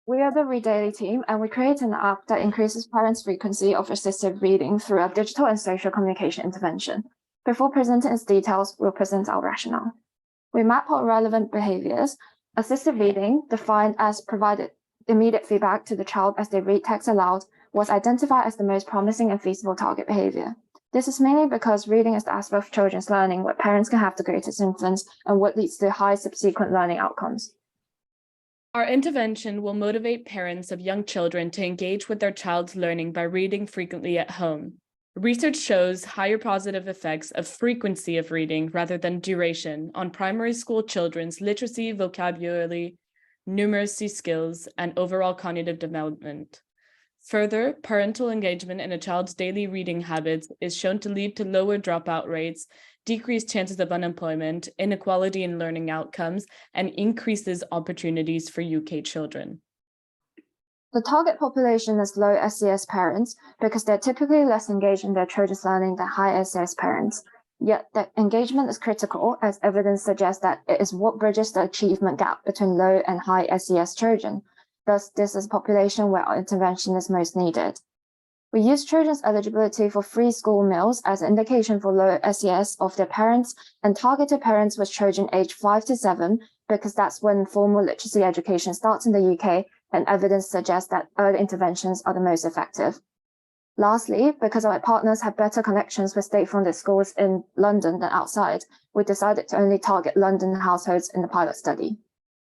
We are the Read Daily team, and we create an app that increases parents' frequency of assisted reading through a digital and social communication intervention. Before presenting its details, we'll present our rationale. We map out relevant behaviors. Assisted reading, defined as provided immediate feedback to the child as they read text aloud, was identified as the most promising and feasible target behavior. This is mainly because reading is the aspect of children's learning where parents can have the greatest influence and what leads to high subsequent learning outcomes. Our intervention will motivate parents of young children to engage with their child's learning by reading frequently at home. Research shows higher positive effects of frequency of reading rather than duration on primary school children's literacy, vocabulary, numeracy skills, and overall cognitive development. Further, parental engagement in a child's daily reading habits is shown to lead to lower dropout rates, decreased chances of unemployment, inequality in learning outcomes, and increases opportunities for UK children. The target population is low SES parents because they're typically less engaged in their children's learning than high SES parents. Yet that engagement is critical, as evidence suggests that it is what bridges the achievement gap between low and high SES children. Thus, this is a population where our intervention is most needed. We use children's eligibility for free school meals as an indication for low SES of their parents and targeted parents with children aged 5 to 7 because that's when formal literacy education starts in the UK, and evidence suggests that early interventions are the most effective. Lastly, because our partners have better connections with state-funded schools in London than outside, we decided to only target London households in the pilot study.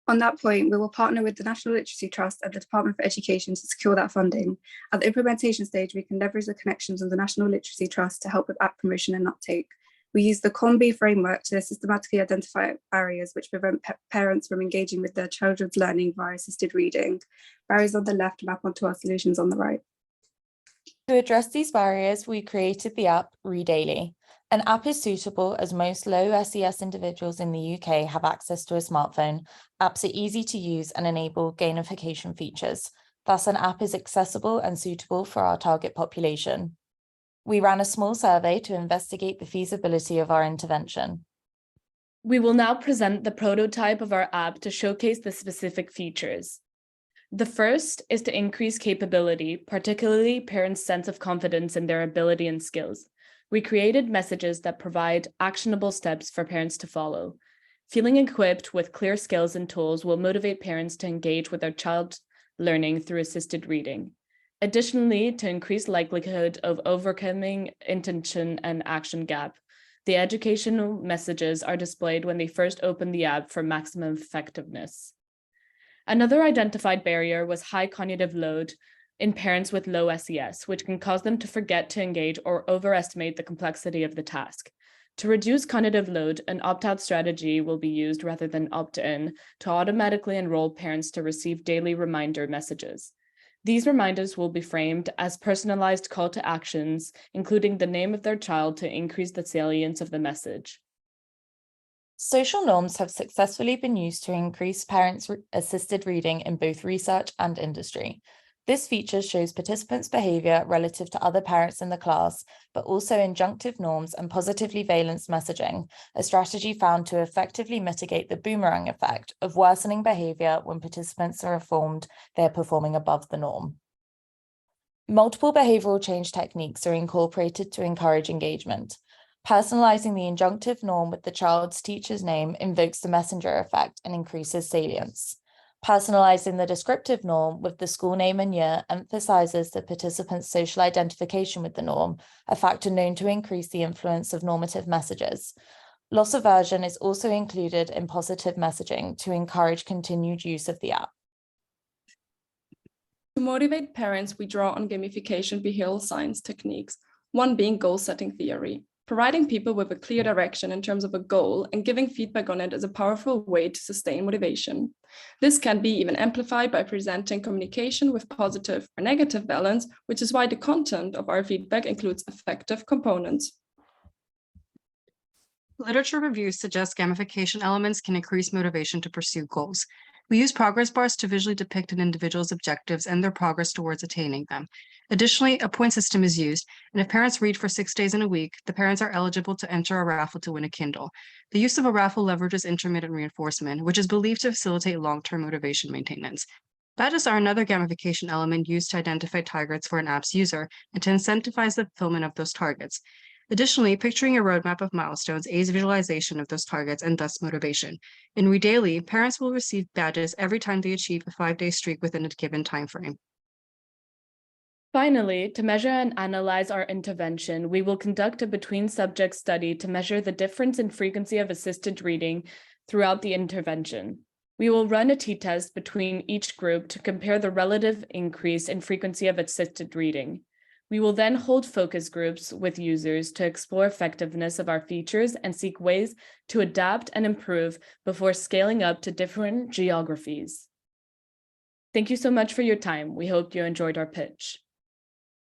On that point, we will partner with the National Literacy Trust and the Department for Education to secure that funding. At the implementation stage, we can leverage the connections of the National Literacy Trust to help with app promotion and uptake. We use the COMBI framework to systematically identify barriers which prevent parents from engaging with their children's learning via assisted reading. Barriers on the left map onto our solutions on the right. To address these barriers, we created the app Read Daily. An app is suitable as most low SES individuals in the UK have access to a smartphone. Apps are easy to use and enable gamification features. Thus, an app is accessible and suitable for our target population. We ran a small survey to investigate the feasibility of our intervention. We will now present the prototype of our app to showcase the specific features. The first is to increase capability, particularly parents' sense of confidence in their ability and skills. We created messages that provide actionable steps for parents to follow. Feeling equipped with clear skills and tools will motivate parents to engage with their child's learning through assisted reading. Additionally, to increase likelihood of overcoming intention and action gap, the educational messages are displayed when they first open the app for maximum effectiveness. Another identified barrier was high cognitive load in parents with low SES, which can cause them to forget to engage or overestimate the complexity of the task. To reduce cognitive load, an opt-out strategy will be used rather than opt-in to automatically enroll parents to receive daily reminder messages. These reminders will be framed as personalized call to actions, including the name of their child to increase the salience of the message. Social norms have successfully been used to increase parents' assisted reading in both research and industry. This feature shows participants' behavior relative to other parents in the class, but also injunctive norms and positively valenced messaging, a strategy found to effectively mitigate the boomerang effect of worsening behavior when participants are informed they're performing above the norm. Multiple behavioral change techniques are incorporated to encourage engagement. Personalizing the injunctive norm with the child's teacher's name invokes the messenger effect and increases salience. Personalizing the descriptive norm with the school name and year emphasizes the participant's social identification with the norm, a factor known to increase the influence of normative messages. Loss aversion is also included in positive messaging to encourage continued use of the app. To motivate parents, we draw on gamification behavioral science techniques, one being goal-setting theory. Providing people with a clear direction in terms of a goal and giving feedback on it is a powerful way to sustain motivation. This can be even amplified by presenting communication with positive or negative balance, which is why the content of our feedback includes affective components. Literature reviews suggest gamification elements can increase motivation to pursue goals. We use progress bars to visually depict an individual's objectives and their progress towards attaining them. Additionally, a point system is used, and if parents read for 6 days in a week, the parents are eligible to enter a raffle to win a Kindle. The use of a raffle leverages intermittent reinforcement, which is believed to facilitate long-term motivation maintenance. Badges are another gamification element used to identify targets for an app's user and to incentivize the fulfillment of those targets. Additionally, picturing a roadmap of milestones aids visualization of those targets and thus motivation. In Read Daily, parents will receive badges every time they achieve a 5-day streak within a given time frame. Finally, to measure and analyze our intervention, we will conduct a between-subject study to measure the difference in frequency of assisted reading throughout the intervention. We will run a t-test between each group to compare the relative increase in frequency of assisted reading. We will then hold focus groups with users to explore effectiveness of our features and seek ways to adapt and improve before scaling up to different geographies. Thank you so much for your time. We hope you enjoyed our pitch.